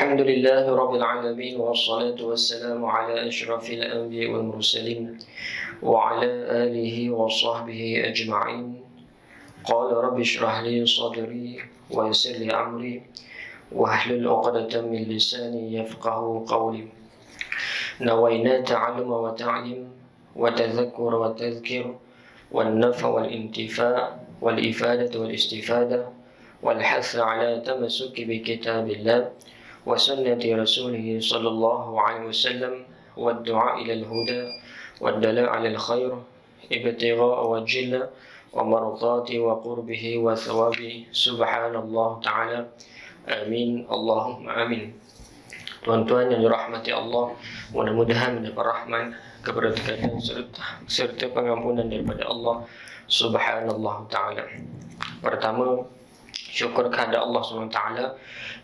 الحمد لله رب العالمين والصلاة والسلام على أشرف الأنبياء والمرسلين وعلى آله وصحبه أجمعين. قال رب اشرح لي صدري ويسر لي أمري واحلل عقدة من لساني يفقه قولي. نوينا تعلم وتعلم وتذكر وتذكر والنفع والانتفاع والإفادة والاستفادة والحث على تمسك بكتاب الله وسنة رسوله صلى الله عليه وسلم والدعاء إلى الهدى والدلاء على الخير ابتغاء وجه الله ومرضاته وقربه وثوابه سبحان الله تعالى. Amin. Allahumma amin. Tuan-tuan yang dirahmati Allah, mudah-mudahan mendapat rahmat, keberkatan serta pengampunan daripada Allah Subhanallah Ta'ala. Pertama, syukur kepada Allah SWT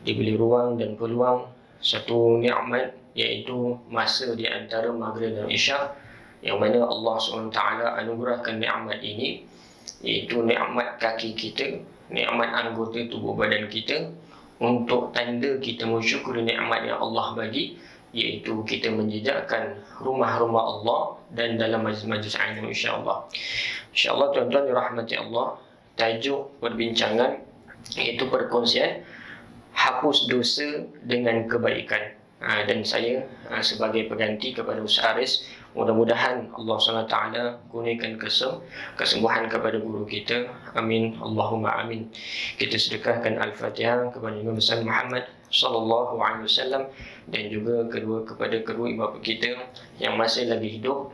diberi ruang dan peluang satu nikmat, iaitu masa di antara maghrib dan isyak, yang mana Allah SWT anugerahkan nikmat ini, iaitu nikmat kaki kita, nikmat anggota tubuh badan kita, untuk tanda kita mensyukuri nikmat yang Allah bagi, iaitu kita menjejakkan rumah-rumah Allah dan dalam majlis-majlis ilmu, insya-Allah. Insya-Allah tuan-tuan dirahmati Allah, tajuk perbincangan iaitu perkongsian hapus dosa dengan kebaikan. Dan saya sebagai pengganti kepada Ustaz Aris, mudah-mudahan Allah SWT kurniakan kesembuhan kepada guru kita. Amin. Allahumma amin. Kita sedekahkan Al-Fatihah kepada Nabi Muhammad sallallahu alaihi wasallam, dan juga kepada kedua ibu bapa kita yang masih lagi hidup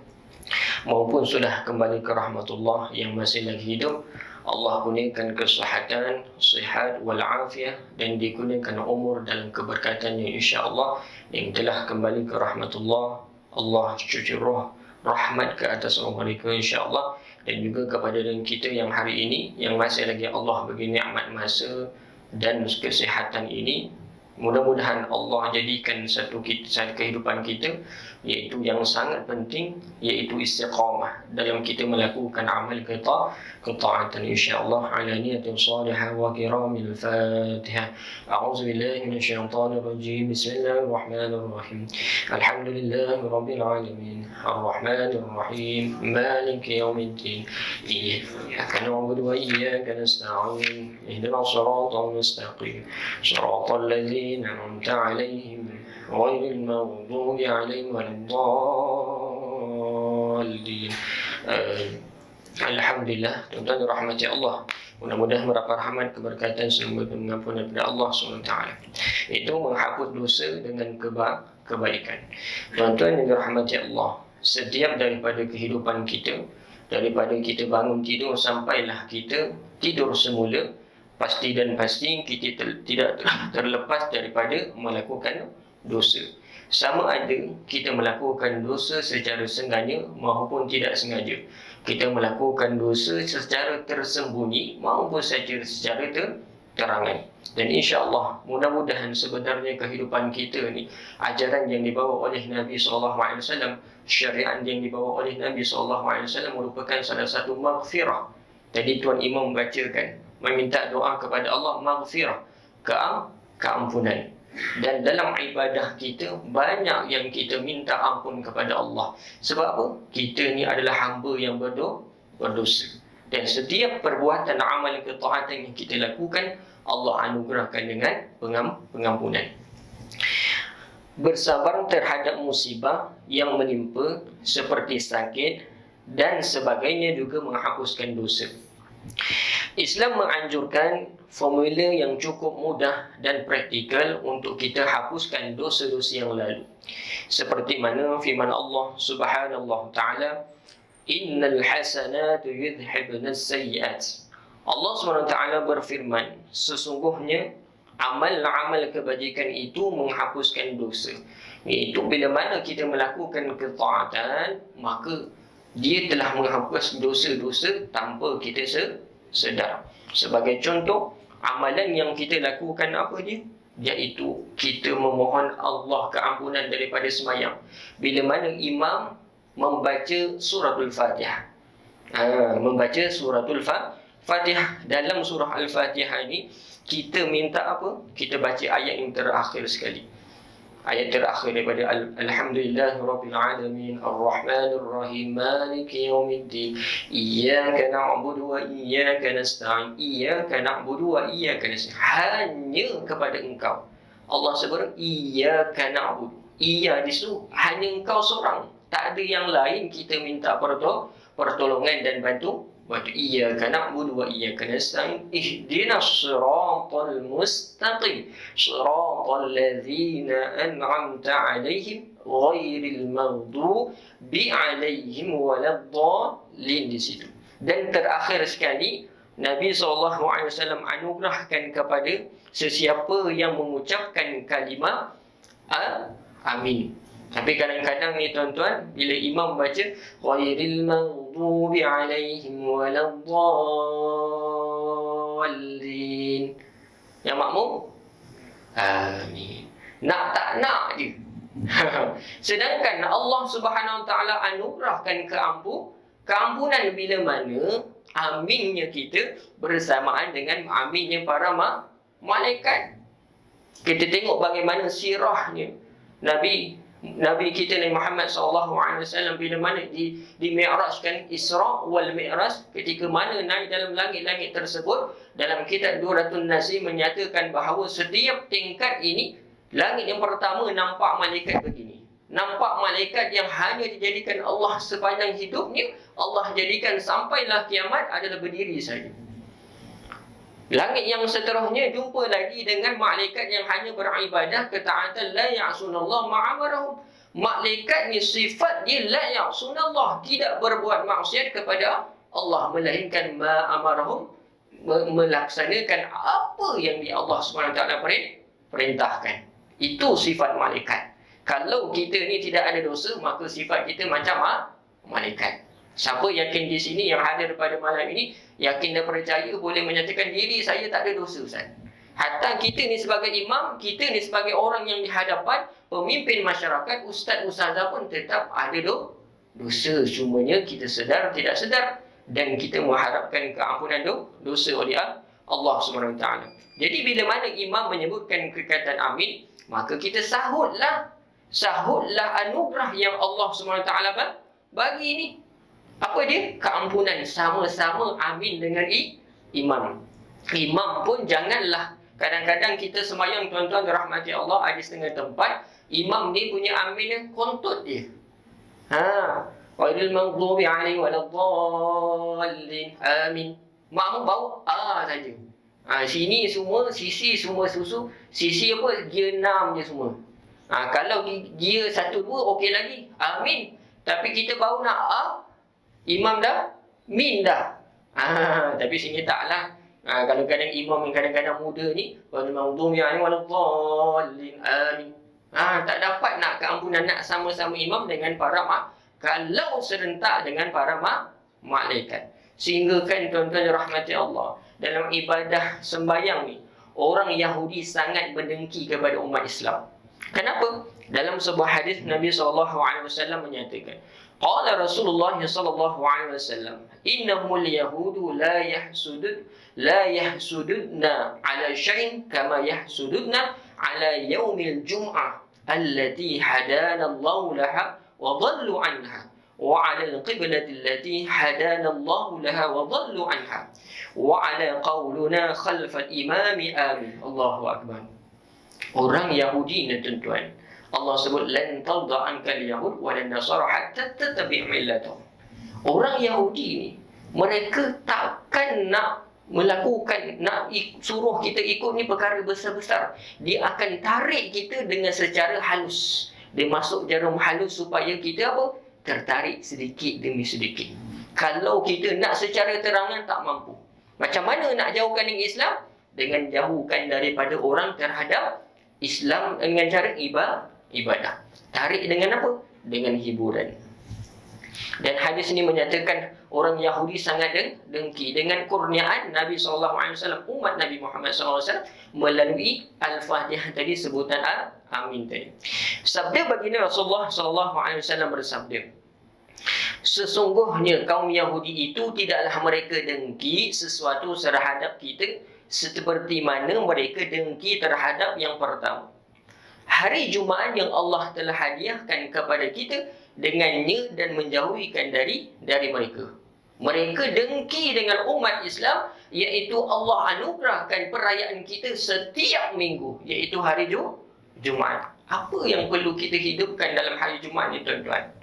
maupun sudah kembali ke rahmatullah yang masih lagi hidup. Allah kurniakan kesihatan, sihat wal afiah, dan dikurniakan umur dalam keberkatannya, insya-Allah, yang telah kembali ke rahmatullah. Allah cuci roh rahmat ke atas mereka, insya-Allah. Dan juga kepada kita yang hari ini yang masih lagi Allah bagi nikmat masa dan kesihatan ini, mudah-mudahan Allah jadikan satu kehidupan kita, iaitu yang sangat penting, iaitu istiqamah dalam kita melakukan amal ketaatan, insya-Allah, ala niyatin salihah wa kiramil Fatihah. A'udzu billahi minasyaitonir rajim. Bismillahirrahmanirrahim. Alhamdulillahi rabbil alamin. Arrahmanir rahim. Maliki yaumiddin. Iyyaka na'budu wa iyyaka nasta'in. Ihdinas siratal mustaqim. Siratal ladzina an'amta 'alaihim ghairil maghdubi 'alaihim waladdallin. Alhamdulillah, tuan-tuan dirahmati Allah, mudah-mudahan mendapat rahmat, keberkatan, sumber pengampunan daripada Allah SWT. Itu menghapus dosa dengan kebaikan. Tuan-tuan yang dirahmati Allah, setiap daripada kehidupan kita, daripada kita bangun tidur sampailah kita tidur semula, pasti dan pasti kita tidak terlepas daripada melakukan dosa. Sama ada kita melakukan dosa secara sengaja maupun tidak sengaja, kita melakukan dosa secara tersembunyi maupun secara terangan. Dan insya-Allah, mudah-mudahan sebenarnya kehidupan kita ni, ajaran yang dibawa oleh Nabi SAW, syariat yang dibawa oleh Nabi SAW merupakan salah satu maghfirah. Tadi Tuan Imam bacakan, meminta doa kepada Allah maghfirah, keampunan. Dan dalam ibadah kita banyak yang kita minta ampun kepada Allah. Sebab apa? Kita ni adalah hamba yang berdosa. Dan setiap perbuatan amal ketaatan yang kita lakukan, Allah anugerahkan dengan pengampunan. Bersabar terhadap musibah yang menimpa seperti sakit dan sebagainya juga menghapuskan dosa. Islam menganjurkan formula yang cukup mudah dan praktikal untuk kita hapuskan dosa-dosa yang lalu. Seperti mana firman Allah Subhanahu Ta'ala, innal hasanatu yudhhibnas sayyi'at. Allah SWT berfirman, sesungguhnya amal-amal kebajikan itu menghapuskan dosa. Iaitu bila mana kita melakukan ketaatan, maka dia telah menghapus dosa-dosa tanpa kita sedar. Sebagai contoh, amalan yang kita lakukan apa dia? Iaitu kita memohon Allah keampunan daripada semayang. Bila mana imam membaca suratul Fatihah, membaca suratul Fatihah, dalam surah Al-Fatihah ini kita minta apa? Kita baca ayat yang terakhir sekali. Ayat terakhir daripada Alhamdulillahirabbil alamin arrahmanir rahim maliki yaumiddin iyyaka na'budu wa iyyaka nasta'in iyyaka na'budu wa iyyaka nasta'in. Hanya kepada Engkau Allah sebut iyyaka na'budu. Iya di situ hanya Engkau seorang, tak ada yang lain kita minta pertolongan dan bantu. Iyyaka na'budu wa iyyaka nasta'in ihdinas siratal mustaqim siratal ladzina an'amta 'alaihim ghairil maghdubi 'alaihim waladdallin. Di situ. Dan terakhir sekali Nabi SAW anugerahkan kepada sesiapa yang mengucapkan kalimah amin. Tapi kadang-kadang ni tuan-tuan, bila imam baca ghairil maghdubi alaihim waladdallin, yang makmum amin. Nak tak nak je. Sedangkan Allah Subhanahu Wa Taala anugerahkan keampunan bila mana aminnya kita bersamaan dengan aminnya para malaikat. Kita tengok bagaimana sirahnya Nabi kita Nabi Muhammad SAW bila mana di-mi'rajkan Isra wal Mi'raj, ketika mana naik dalam langit-langit tersebut, dalam kitab Duratun Nasi menyatakan bahawa setiap tingkat ini, langit yang pertama nampak malaikat begini. Nampak malaikat yang hanya dijadikan Allah sepanjang hidupnya, Allah jadikan sampailah kiamat adalah berdiri saja. Langit yang seterusnya jumpa lagi dengan malaikat yang hanya beribadah ketaatan, la ya'sunallah ma'amarahum. Malaikat ni sifat dia la ya'sunallah, tidak berbuat maksiat kepada Allah, melainkan ma'amarahum, melaksanakan apa yang Allah SWT perintahkan. Itu sifat malaikat. Kalau kita ni tidak ada dosa, maka sifat kita macam malaikat. Siapa yakin di sini yang hadir pada malam ini, yakin dan percaya boleh menyatakan diri saya tak ada dosa, Ustaz. Hatta kita ni sebagai imam, kita ni sebagai orang yang di hadapan pemimpin masyarakat, ustaz ustazah pun tetap ada dosa. Cumanya kita sedar tidak sedar, dan kita mengharapkan keampunan dosa oleh Allah SWT. Jadi bila mana imam menyebutkan perkataan amin, maka kita sahutlah anugerah yang Allah SWT bagi ini. Apa dia? Keampunan. Sama-sama amin dengan imam. Imam pun janganlah, kadang-kadang kita semayang tuan-tuan dirahmati Allah, ada setengah tempat imam ni punya amin yang kontut dia. Ghairil maghdubi alaihim waladdallin. Amin. Makmum bau saja. Sini semua, sisi semua susu. Sisi apa? Gear 6 je semua. Kalau gear 1, 2 okey lagi. Amin. Tapi kita baru nak imam dah min dah. Tapi sini taklah. Kalau kadang imam yang kadang-kadang muda ni, maghdubi alaihim waladdallin. Amin. Tak dapat nak keampunan, nak sama-sama imam dengan para kalau serentak dengan para malaikat. Sehingga kan tuan-tuan rahmati Allah, dalam ibadah sembahyang ni, orang Yahudi sangat berdengki kepada umat Islam. Kenapa? Dalam sebuah hadis Nabi SAW menyatakan, qala Rasulullah SAW, innahumul yahudu la yahsududna ala syai'in kama yahsududna ala yaumil jum'ah allati hadana Allah laha wa dhallu anha wa ala al-qiblati allati hadana Allah laha wa dhallu anha wa ala qawluna khalfa al-imami amin. Allahu akbar. Orang Yahudi ni tuan-tuan, Allah sebut lan tarda anka al-yahud wa lan nasara hatta tattabi' millatahum. Orang Yahudi ni, mereka takkan nak suruh kita ikut ni perkara besar-besar. Dia akan tarik kita dengan secara halus. Dia masuk jarum halus supaya kita apa? Tertarik sedikit demi sedikit. Kalau kita nak secara terangan tak mampu. Macam mana nak jauhkan dengan Islam? Dengan jauhkan daripada orang terhadap Islam dengan cara ibadah. Tarik dengan apa? Dengan hiburan. Dan hadis ini menyatakan orang Yahudi sangat dengki dengan kurniaan Nabi SAW, umat Nabi Muhammad SAW, melalui Al-Fatihah tadi, sebutan amin tadi. Sabda baginda Rasulullah SAW bersabda, sesungguhnya kaum Yahudi itu tidaklah mereka dengki sesuatu terhadap kita seperti mana mereka dengki terhadap yang pertama. hari Jumaat yang Allah telah hadiahkan kepada kita dengannya dan menjauhikan dari mereka. Mereka dengki dengan umat Islam, iaitu Allah anugerahkan perayaan kita setiap minggu, iaitu hari Jumaat. Apa yang perlu kita hidupkan dalam hari Jumaat ni, tuan-tuan?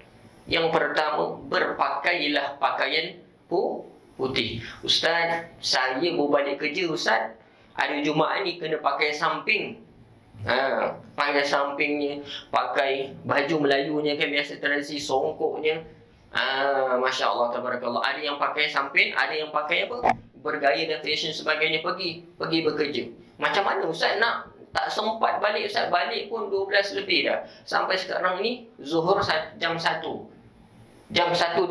Yang pertama, berpakailah pakaian putih. Ustaz, saya baru balik kerja, Ustaz. Hari Jumaat ni kena pakai samping. Pakai sampingnya, pakai baju Melayunya kan, biasa tradisi songkoknya. Masya Allah, tabarakallah. Ada yang pakai samping, ada yang pakai apa? Bergaya dan fashion sebagainya, pergi bekerja. Macam mana Ustaz nak? Tak sempat balik Ustaz, balik pun 12 lebih dah. Sampai sekarang ni Zuhur jam 1. Jam 1:02.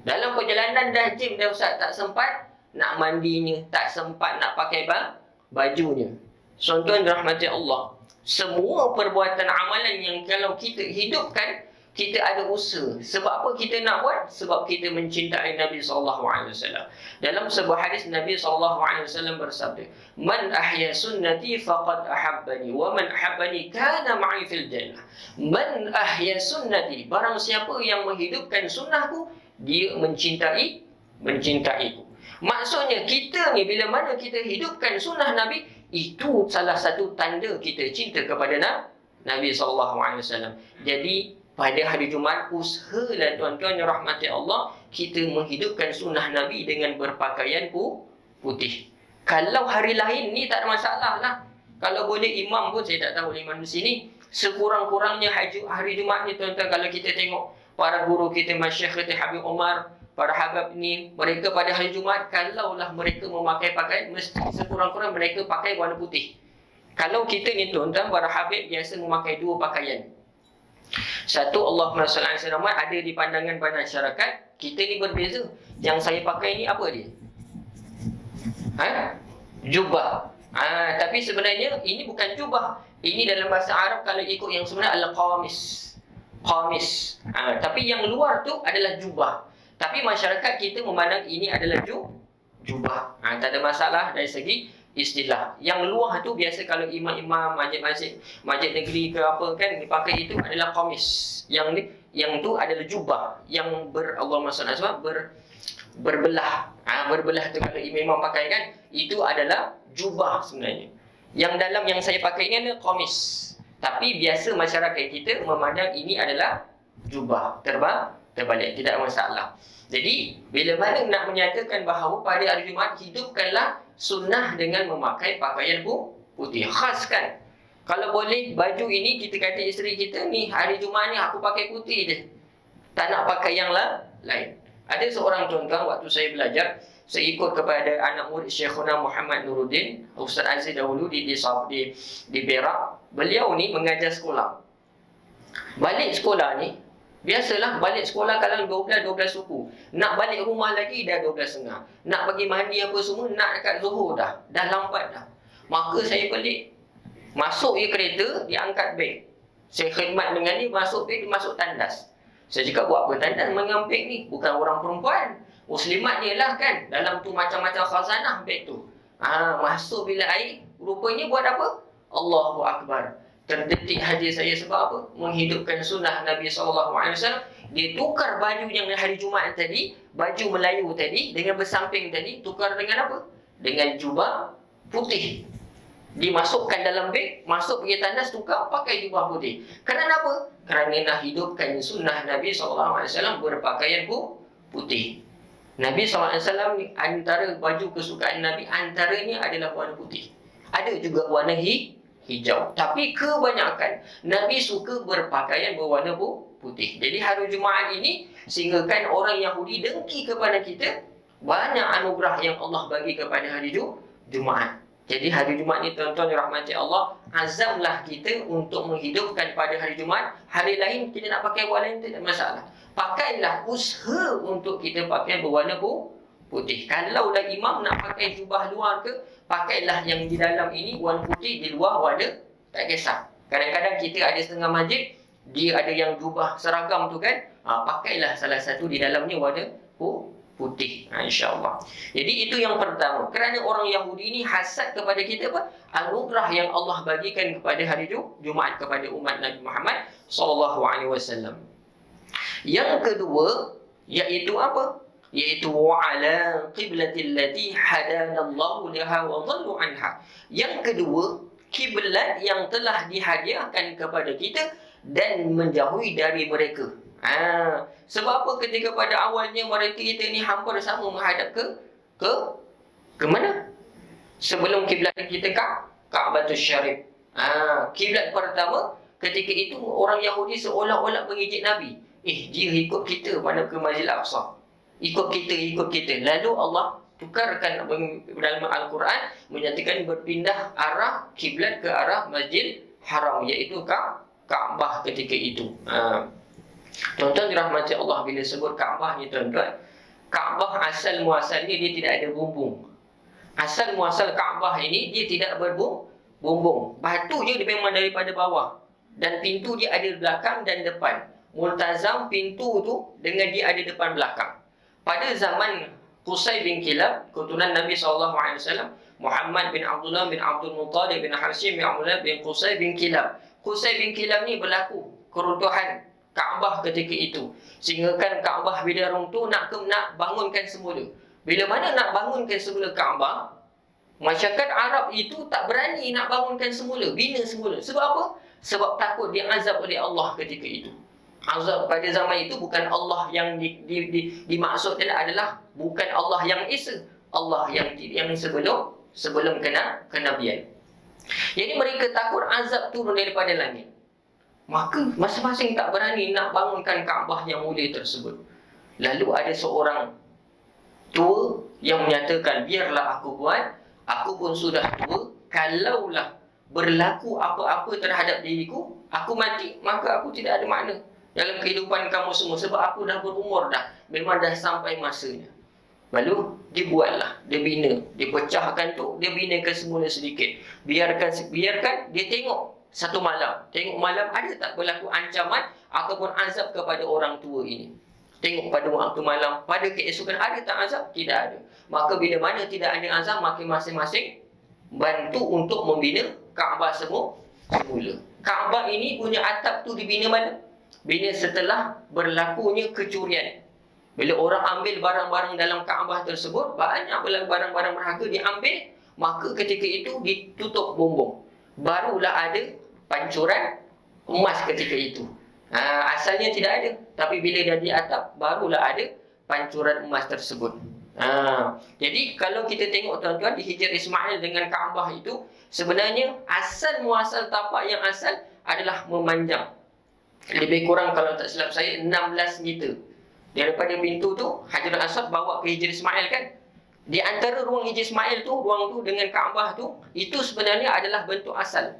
Dalam perjalanan dah jam dah Ustaz, tak sempat nak mandinya, tak sempat nak pakai bajunya. Tuan-tuan rahmati Allah, semua perbuatan amalan yang kalau kita hidupkan, kita ada usaha. Sebab apa kita nak buat? Sebab kita mencintai Nabi SAW. Dalam sebuah hadis Nabi SAW bersabda, "Man ahya sunnati faqad ahabbani, wa man ahabbani kana ma'i fil jannah." Man ahya sunnati, barang siapa yang menghidupkan sunnahku, dia mencintaiku. Maksudnya kita ni bila mana kita hidupkan sunnah Nabi, itu salah satu tanda kita cinta kepada Nabi SAW. Jadi pada hari Jumaat, usahalah tuan-tuan yang rahmati Allah, kita menghidupkan sunnah Nabi dengan berpakaian putih. Kalau hari lain ni tak ada masalah lah. Kalau boleh imam pun, saya tak tahu imam di sini, sekurang-kurangnya hari Jumaat ni tuan-tuan, kalau kita tengok para guru kita, Masyayikh kita, Habib Umar, para habab ni, mereka pada hari Jumaat, kalaulah mereka memakai pakaian, mesti sekurang-kurang mereka pakai warna putih. Kalau kita ni tuan-tuan, para habib biasa memakai dua pakaian. Satu, Allahumma salli ala sayyidina Muhammad, ada di pandangan masyarakat, kita ni berbeza. Yang saya pakai ni apa dia? Jubah. Tapi sebenarnya ini bukan jubah. Ini dalam bahasa Arab kalau ikut yang sebenarnya adalah qamis. Tapi yang luar tu adalah jubah. Tapi masyarakat kita memandang ini adalah jubah. Tak ada masalah dari segi istilah. Yang luar tu biasa kalau imam-imam masjid negeri ke apa kan dipakai, itu adalah qamis. Yang tu adalah jubah yang Allahumma salli alaihi berbelah. Berbelah tu kalau imam pakai kan, itu adalah jubah sebenarnya. Yang dalam yang saya pakai ini adalah qamis. Tapi biasa masyarakat kita memandang ini adalah jubah. Terbalik, tidak masalah. Jadi bila mana nak menyatakan bahawa pada hari Jumaat hidupkanlah sunnah dengan memakai pakaian putih. Khaskan. Kalau boleh baju ini kita kata isteri kita ni, hari Jumaat ni aku pakai putih je, tak nak pakai yang lain. Ada seorang tuan-tuan, waktu saya belajar, saya ikut kepada anak murid Syekhuna Muhammad Nuruddin, Ustaz Aziz dahulu di Perak. Beliau ni mengajar sekolah. Balik sekolah ni, biasalah balik sekolah kalau 12 suku. Nak balik rumah lagi dah 12.30. Nak pergi mandi apa semua, nak dekat Zuhur dah lambat dah. Maka saya pelik. Masuk je kereta, dia angkat beg. Saya khidmat dengan dia, masuk beg, dia masuk tandas. Saya cakap, buat apa tandas mengampik ni? Bukan orang perempuan. Muslimat je lah kan. Dalam tu macam-macam khazanah beg tu. Masuk bila air, rupanya buat apa? Allahu Akbar. Terdetik hati saya sebab apa? Menghidupkan sunnah Nabi SAW. Dia tukar baju yang hari Jumaat tadi, baju Melayu tadi, dengan bersamping tadi, tukar dengan apa? Dengan jubah putih. Dimasukkan dalam beg, masuk pergi tandas, tukar, pakai jubah putih. Kerana apa? Kerana nak hidupkan sunnah Nabi SAW berpakaian putih. Nabi SAW ni, antara baju kesukaan Nabi, antaranya adalah warna putih. Ada juga warna hijau. Tapi kebanyakan Nabi suka berpakaian berwarna putih. Jadi hari Jumaat ini, sehinggakan orang Yahudi dengki kepada kita, banyak anugerah yang Allah bagi kepada hari Jumaat. Jadi hari Jumaat ni tuan-tuan rahmati Allah, azamlah kita untuk menghidupkan pada hari Jumaat. Hari lain kita nak pakai warna lain, tidak masalah. Pakailah, usaha untuk kita pakai berwarna putih. Kalaulah imam nak pakai jubah luar ke, pakailah yang di dalam ini warna putih, di luar warna, tak kisah. Kadang-kadang kita ada setengah masjid, dia ada yang jubah seragam tu kan, pakailah salah satu di dalamnya warna putih. InsyaAllah. Jadi itu yang pertama. Kerana orang Yahudi ni hasad kepada kita apa? Anugerah yang Allah bagikan kepada hari Jumaat kepada umat Nabi Muhammad SAW. Yang kedua, iaitu apa? Iaitu wa'ala qiblatil lati hadanallahu laha wa dhallu anha. Yang kedua, kiblat yang telah dihadiahkan kepada kita dan menjauhi dari mereka. Sebab apa? Ketika pada awalnya mereka kita ni hampir sama menghadap ke mana? Sebelum kiblat kita Ka'batus Syarif. Kiblat pertama ketika itu orang Yahudi seolah-olah mengejek Nabi. Dia ikut kita pada ke Masjid Al-Aqsa. Ikut kita. Lalu Allah tukarkan dalam Al-Quran menyatakan berpindah arah kiblat ke arah Masjid Haram, iaitu Kaabah ketika itu. Tuan-tuan dirahmati Allah, bila sebut Kaabah ni tuan-tuan, Kaabah asal muasalnya dia tidak ada bumbung. Asal muasal Kaabah ini dia tidak berbumbung. Batu je dia memang daripada bawah. Dan pintu dia ada belakang dan depan. Multazam pintu tu dengan dia ada depan belakang. Pada zaman Qusay bin Kilab, keturunan Nabi SAW, Muhammad bin Abdullah bin Abdul Muttalib bin Hashim bin Abdullah bin Qusay bin Kilab. Qusay bin Kilab ni berlaku keruntuhan Kaabah ketika itu. Sehingga kan Kaabah bila runtuh nak bangunkan semula. Bila mana nak bangunkan semula Kaabah, masyarakat Arab itu tak berani nak bangunkan semula, bina semula. Sebab apa? Sebab takut diazab oleh Allah ketika itu. Azab pada zaman itu bukan Allah yang dimaksudkan adalah bukan Allah yang Esa, Allah yang sebelum kenabian. Jadi mereka takut azab turun daripada langit. Maka masing-masing tak berani nak bangunkan Kaabah yang mulia tersebut. Lalu ada seorang tua yang menyatakan, biarlah aku buat, aku pun sudah tua, kalaulah berlaku apa-apa terhadap diriku, aku mati, maka aku tidak ada makna dalam kehidupan kamu semua. Sebab aku dah berumur dah, memang dah sampai masanya. Lalu dibuatlah, dia bina, dia pecahkan tu, dia binakan semula sedikit. Biarkan dia tengok satu malam. Tengok malam ada tak berlaku ancaman ataupun azab kepada orang tua ini. Tengok pada waktu malam, pada keesokan ada tak azab? Tidak ada. Maka bila mana tidak ada azab, maka masing-masing bantu untuk membina Kaabah semula. Kaabah ini punya atap tu dibina mana? Bina setelah berlakunya kecurian. Bila orang ambil barang-barang dalam Kaabah tersebut, banyak barang-barang berharga diambil, maka ketika itu ditutup bumbung. Barulah ada pancuran emas ketika itu. Asalnya tidak ada, tapi bila dah di atap, barulah ada pancuran emas tersebut. Jadi kalau kita tengok tuan-tuan, di Hijr Ismail dengan Kaabah itu, sebenarnya asal muasal tapak yang asal adalah memanjang. Lebih kurang kalau tak silap saya 16 meter. Daripada pintu tu, Hajar Aswad bawa ke Hijr Ismail kan. Di antara ruang Hijr Ismail tu, ruang tu dengan Kaabah tu, itu sebenarnya adalah bentuk asal.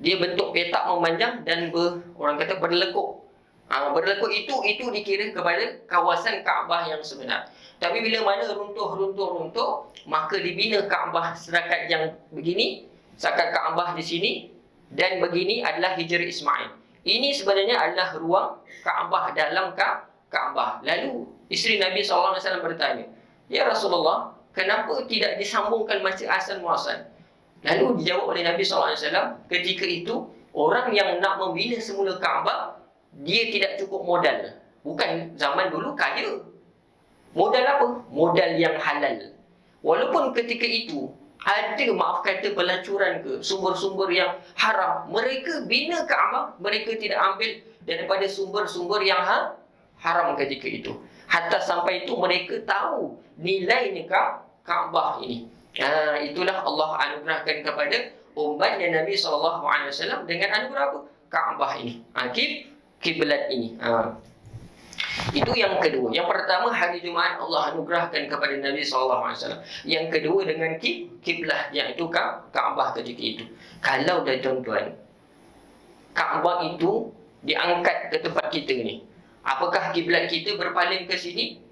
Dia bentuk petak memanjang dan orang kata berlekuk. Berlekuk itu dikira kepada kawasan Kaabah yang sebenar. Tapi bila mana runtuh, maka dibina Kaabah setakat yang begini, setakat Kaabah di sini, dan begini adalah Hijr Ismail. Ini sebenarnya adalah ruang Kaabah dalam Kaabah. Lalu isteri Nabi SAW bertanya, ya Rasulullah, kenapa tidak disambungkan masjid asal muasal? Lalu dijawab oleh Nabi SAW, ketika itu orang yang nak membina semula Kaabah, dia tidak cukup modal. Bukan zaman dulu kaya. Modal apa? Modal yang halal. Walaupun ketika itu ada, maaf kata, pelacuran ke sumber-sumber yang haram, mereka bina Kaabah, mereka tidak ambil daripada sumber-sumber yang haram ketika itu. Hatta sampai itu mereka tahu nilainya Kaabah ini. Itulah Allah anugerahkan kepada umatnya Nabi SAW dengan anugerah apa? Kaabah ini, kiblat ini. Itu yang kedua. Yang pertama, hari Jumaat Allah anugerahkan kepada Nabi SAW. Yang kedua dengan kiblat, yang itu Kaabah ketika itu. Kalau dah tuan-tuan, Kaabah itu diangkat ke tempat kita ni, apakah kiblat kita berpaling ke sini?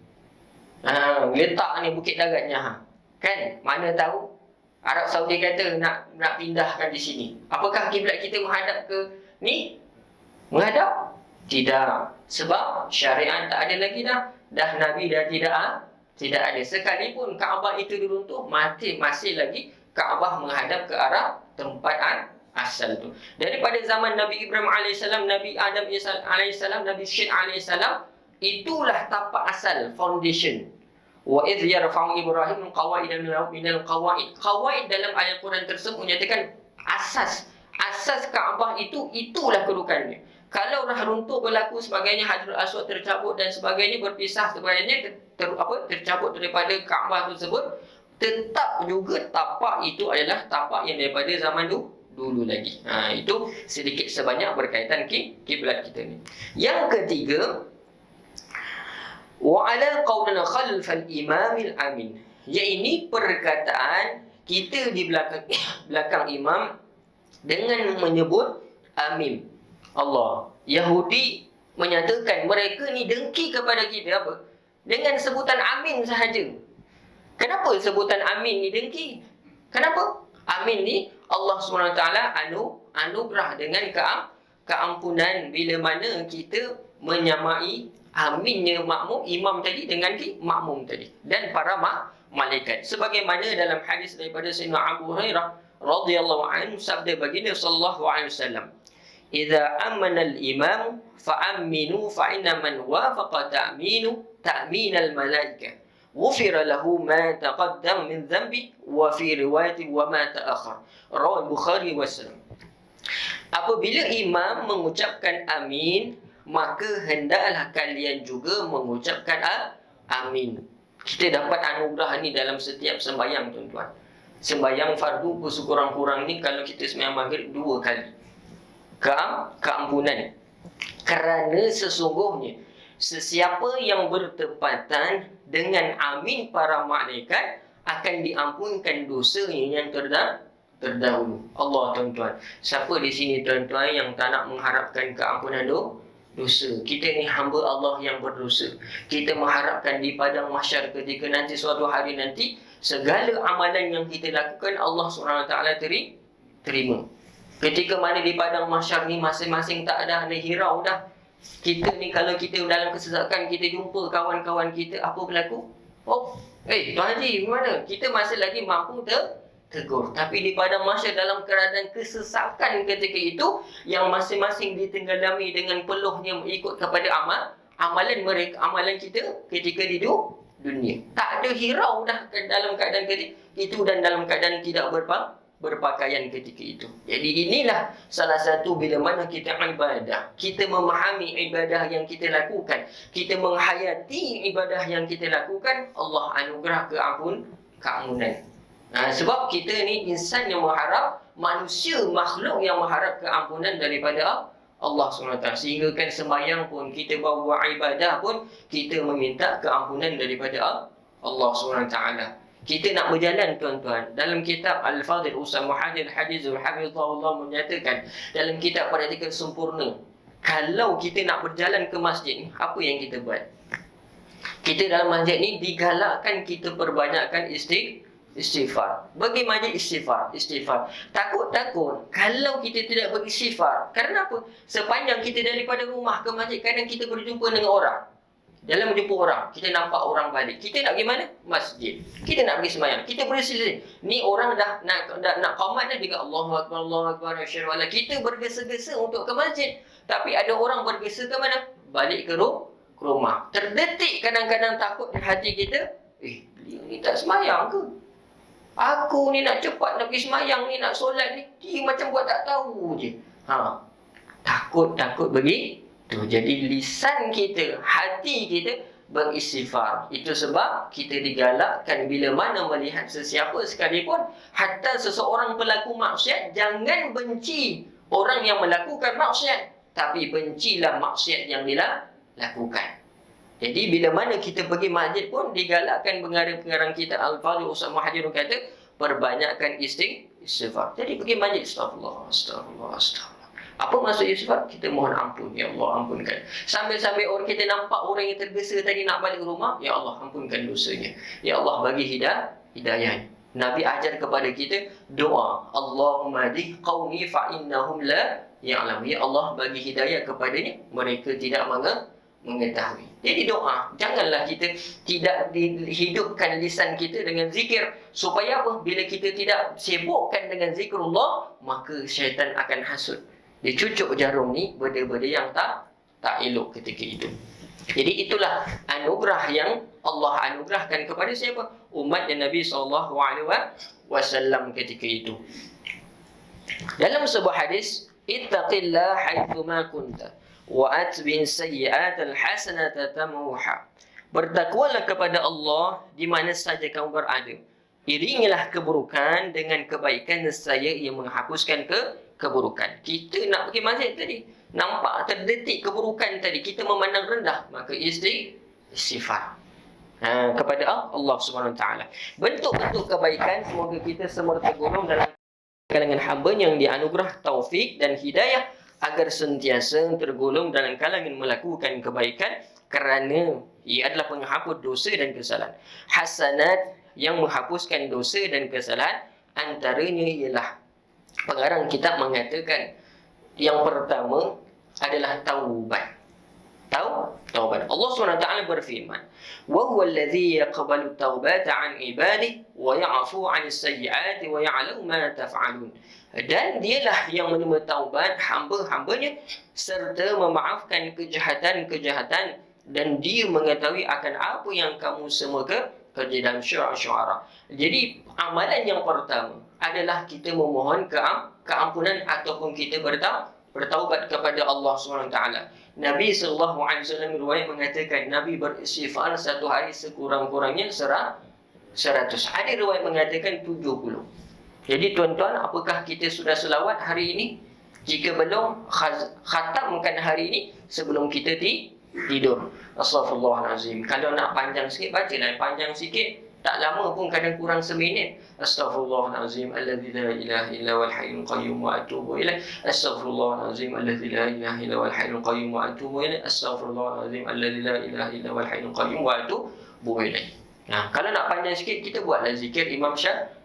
Letak ni Bukit Daratnya. Kan? Mana tahu Arab Saudi kata nak pindahkan di sini. Apakah kiblat kita menghadap ke ni? Menghadap? Tidak. Sebab syariat tak ada lagi dah. Dah Nabi dah tidak Tidak ada. Sekalipun Kaabah itu diruntuh, masih lagi Kaabah menghadap ke arah tempat asal tu. Daripada zaman Nabi Ibrahim alaihissalam, Nabi Adam alaihissalam, Nabi Syed alaihissalam, itulah tapak asal, foundation. Wa idh yarfa'u Ibrahim qawaida minal qawaid. Qawaid dalam ayat Quran tersebut menyatakan asas Kaabah itulah kedudukannya. Kalau dah runtuh berlaku sebagainya, Hajarul Aswad tercabut dan sebagainya, berpisah sebagainya, tercabut daripada Kaabah tersebut, tetap juga tapak itu adalah tapak yang daripada zaman dulu lagi. Itu sedikit sebanyak berkaitan kiblat kita ni. Yang ketiga, wa ala qaulina khalfal imamil amin. Iaitu perkataan kita di belakang imam dengan menyebut amin. Allah. Yahudi menyatakan mereka ni dengki kepada kita apa? Dengan sebutan amin sahaja. Kenapa sebutan amin ni dengki? Kenapa? Amin ni Allah SWT anugerah dengan keampunan bila mana kita menyamai aminnya makmum imam tadi dengan makmum tadi dan para malaikat. Sebagaimana dalam hadis daripada Sayyidina Abu Hurairah radhiyallahu anhu, sabda baginda sallallahu alaihi wasallam, "Idza amana al-imam fa'aminu fa inna man wafaqa ta'min al-malaikah ghufira lahu ma taqaddam min dhanbi wa fi riwayati wa ma ta'akhkhar." Rawah Bukhari wa Muslim. Apabila imam mengucapkan amin, maka hendaklah kalian juga mengucapkan amin. Kita dapat anugerah ni dalam setiap sembahyang, tuan-tuan. Sembahyang fardu sekurang-kurang ni kalau kita sembahyang maghrib 2 kali. Keampunan. Kerana sesungguhnya sesiapa yang bertepatan dengan amin para malaikat akan diampunkan dosanya yang terdahulu. Allah, tuan-tuan. Siapa di sini, tuan-tuan, yang tak nak mengharapkan keampunan dosa? Kita ni hamba Allah yang berdosa. Kita mengharapkan di padang mahsyar ketika nanti suatu hari nanti segala amalan yang kita lakukan Allah SWT terima. Ketika mana di padang mahsyar ni masing-masing tak ada hirau dah. Kita ni kalau kita dalam kesesakan, kita jumpa kawan-kawan kita, apa berlaku? Tuan Haji, mana? Kita masih lagi mampu tegur. Tapi di padang mahsyar dalam keadaan kesesakan ketika itu, yang masing-masing ditenggelami dengan peluhnya ikut kepada amalan kita ketika di dunia. Tak ada hirau dah dalam keadaan ketika itu dan dalam keadaan tidak berpakaian ketika itu. Jadi inilah salah satu bila mana kita ibadah, kita memahami ibadah yang kita lakukan, kita menghayati ibadah yang kita lakukan, Allah anugerah keampunan. Sebab kita ni insan yang mengharap, manusia, makhluk yang mengharap keampunan daripada Allah SWT. Sehingga kan sembahyang pun, kita bawa ibadah pun, kita meminta keampunan daripada Allah SWT. Kita nak berjalan, tuan-tuan. Dalam kitab Al-Fadhil Ustaz Muhadir Hadizul Hafizahullah menyatakan, dalam kitab Perhatikan Sempurna, kalau kita nak berjalan ke masjid ni, apa yang kita buat? Kita dalam masjid ni digalakkan kita perbanyakkan istighfar. Bagi majlis istighfar. Takut kalau kita tidak beristighfar. Kerana apa? Sepanjang kita daripada rumah ke masjid, kadang kita berjumpa dengan orang. Dalam berjumpa orang, kita nampak orang balik. Kita nak pergi mana? Masjid. Kita nak pergi sembahyang. Kita berselisih. Ni orang dah nak qamat dah, dia kata Allahu Akbar, Allahu Akbar, asyhadu an la. Kita bergesa-gesa untuk ke masjid. Tapi ada orang bergesa ke mana? Balik ke rumah. Terdetik kadang-kadang takut di hati kita, beliau ni tak sembahyang ke? Aku ni nak cepat nak pergi sembahyang ni, nak solat ni, dia macam buat tak tahu je. Takut begitu. Jadi lisan kita, hati kita beristighfar. Itu sebab kita digalakkan bila mana melihat sesiapa sekalipun, hatta seseorang pelaku maksiat, jangan benci orang yang melakukan maksiat, tapi bencilah maksiat yang dia lakukan. Jadi bila mana kita pergi masjid pun digalakkan pengarang kita Al-Fadhil Ustaz Muhadir kata perbanyakkan istighfar. Jadi pergi masjid, astagfirullah. Apa maksud istighfar? Kita mohon ampun, ya Allah ampunkan. Sambil-sambil orang kita nampak orang yang tergesa tadi nak balik rumah, ya Allah ampunkan dosanya. Ya Allah bagi hidayah. Nabi ajar kepada kita doa, Allahumma hdi qaumi fa innahum la ya'lamun. Ya Allah bagi hidayah kepadanya, mereka tidak mengetahui. Jadi doa, janganlah kita tidak dihidupkan lisan kita dengan zikir. Supaya apa? Bila kita tidak sibukkan dengan zikrullah, maka syaitan akan hasut. Dia cucuk jarum ni benda-benda yang tak elok ketika itu. Jadi itulah anugerah yang Allah anugerahkan kepada siapa? Umat Nabi SAW ketika itu. Dalam sebuah hadis, ittaqillah haitsuma kunta wa atbin sayyi'atal hasanata tamuha. Bertakwalah kepada Allah di mana saja kamu berada. Iringilah keburukan dengan kebaikan, nescaya ia menghapuskan keburukan. Kita nak pergi masjid tadi, nampak terdetik keburukan tadi, kita memandang rendah, maka istighfar kepada Allah Subhanahu Wa Taala. Bentuk-bentuk kebaikan, semoga kita semua tergolong dalam kalangan hamba yang dianugerah taufik dan hidayah agar sentiasa tergolong dalam kalangan melakukan kebaikan, kerana ia adalah penghapus dosa dan kesalahan. Hasanat yang menghapuskan dosa dan kesalahan, antaranya ialah pengarang kitab mengatakan yang pertama adalah taubat. Taubat. Allah SWT berfirman, "Wa huwa alladhi yaqbalu at-taubata 'an ibadihi wa ya'fu 'anis sayyi'ati wa ya'lamu ma taf'alun." Dan dialah yang menerima taubat hamba-hambanya serta memaafkan kejahatan-kejahatan, dan dia mengetahui akan apa yang kamu semua kerja dalam surah Syuara. Jadi amalan yang pertama adalah kita memohon keampunan ataupun kita bertaubat kepada Allah SWT. Nabi SAW riwayat mengatakan Nabi beristighfar satu hari sekurang-kurangnya 100. Ada riwayat mengatakan 70. Jadi tuan-tuan, apakah kita sudah selawat hari ini? Jika belum, khatamkan hari ini sebelum kita tidur. Astaghfirullahalazim. Kalau nak panjang sikit, bacalah panjang sikit. Tak lama pun, kadang kurang seminit. Astaghfirullahalazim alladzi la ilaha illa huwal hayyul qayyum wa atubu ilaih. Astaghfirullahalazim alladzi la ilaha illa huwal hayyul qayyum wa atubu ilaih. Astaghfirullahalazim alladzi la ilaha illa huwal hayyul qayyum wa atubu ilaih. Nah, kalau nak panjang sikit, kita buatlah zikir Imam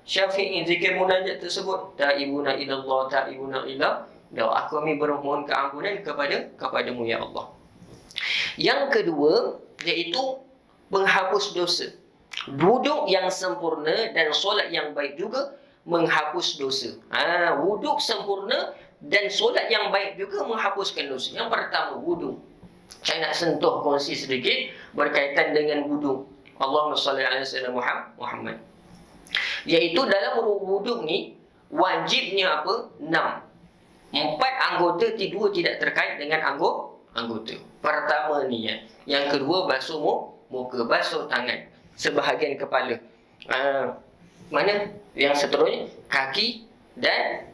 Syafi'i, zikir munajat tersebut. Ta'ibuna ilallah, ta'ibuna ilallah. Aku kami bermohon keampunan kepadamu ya Allah. Yang kedua, iaitu menghapus dosa. Wuduk yang sempurna dan solat yang baik juga menghapus dosa. Wuduk sempurna dan solat yang baik juga menghapuskan dosa. Yang pertama, wuduk. Saya nak sentuh kongsi sedikit berkaitan dengan wuduk. Allahumma salli ala sayyidina Muhammad. Iaitu dalam wuduk ni wajibnya apa? 6. 4 anggota, 2 tidak terkait dengan anggota. Pertama niat. Yang kedua basuh muka, basuh tangan, sebahagian kepala. Mana yang seterusnya? Kaki dan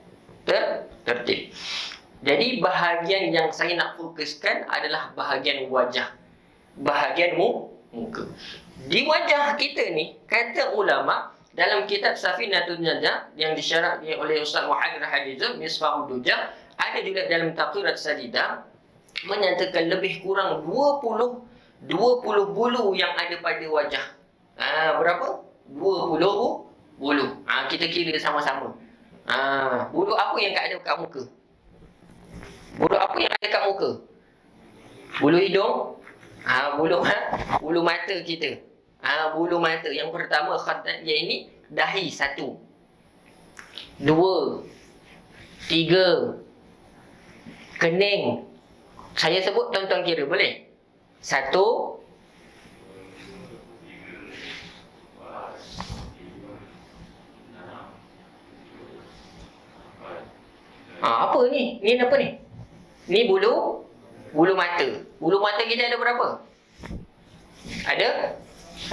tertib. Jadi bahagian yang saya nak fokuskan adalah bahagian wajah, bahagian muka. Di wajah kita ni, kata ulama dalam kitab Safinatun Najah yang disyarah oleh Ustaz Muhammad Hafizul Misbahud Dujah, ada juga dalam Taqrirat Sadidah menyatakan lebih kurang 20 bulu yang ada pada wajah. Berapa? 20 bulu. Kita kira sama-sama. Bulu apa yang ada kat muka? Bulu apa yang ada kat muka? Bulu hidung? Bulu mata kita. Bulu mata. Yang pertama khatat dia ini dahi 1, 2, 3, kening. Saya sebut, tuan-tuan kira boleh? 1, apa ni? Ni apa ni? Ni bulu mata. Bulu mata kita ada berapa? Ada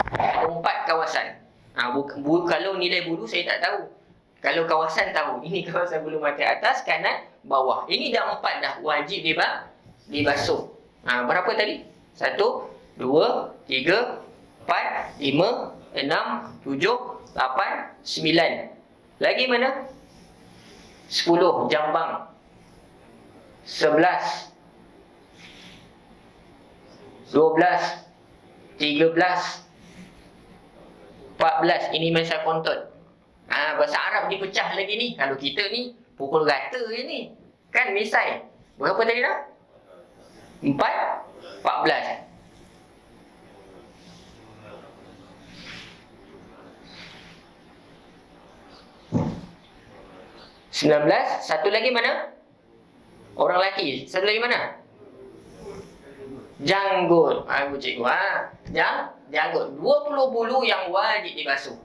4 kawasan. Kalau nilai bulu saya tak tahu. Kalau kawasan tahu. Ini kawasan bulu mata atas, kanan, bawah. Ini dah 4 dah. Wajib dibasuh. Berapa tadi? 1, 2, 3, 4, 5, 6, 7, 8, 9. Lagi mana? 10 jambang. 11, 12, 13, 14. Ini masa kontot. Bahasa Arab dipecah lagi ni. Kalau kita ni pukul rata je ni. Kan misai. Berapa tadi dah? 4, 14. 19. Satu lagi mana? Orang lelaki. Satu lagi mana? Janggut. Cikgu. Janggut. 20 bulu yang wajib dibasuh.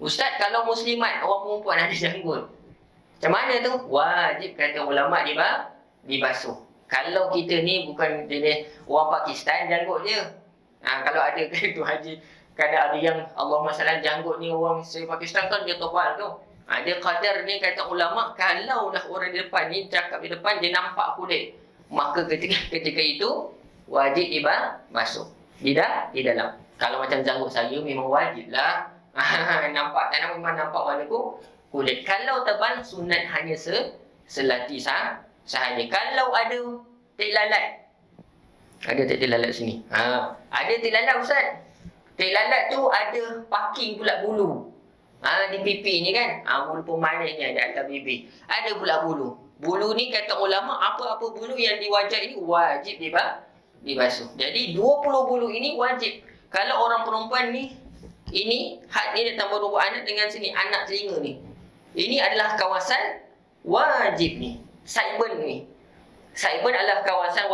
Ustaz, kalau muslimat, orang perempuan ada janggut, macam mana tu? Wajib kata ulama' dibasuh. Kalau kita ni bukan jenis orang Pakistan, janggut je. Kalau ada tu haji, kadang ada yang Allahumma sallam janggut ni orang Pakistan kan dia tebal tu. Dia qadar ni kata ulama', kalau dah orang di depan ni cakap di depan dia nampak kulit, maka ketika itu wajib dibasuh. Di dalam. Kalau macam janggut saya memang wajib lah. Nampak tak memang nampak warna kulit. Kalau tebal sunat hanya selati sahaja. Kalau ada tek lalat. Ada tek lalat sini. Ada tek lalat Ustaz. Tek lalat tu ada parking pula bulu. Di pipi ni kan. Bulu pemanis ni ada atas bibir. Ada pula bulu. Bulu ni kata ulama' apa-apa bulu yang di wajah ini wajib dibasuh. Jadi 20 bulu ini wajib. Kalau orang perempuan ni, ini had ni datang berubah anak dengan sini anak telinga ni. Ini adalah kawasan wajib ni. Sideburn ni. Sideburn adalah kawasan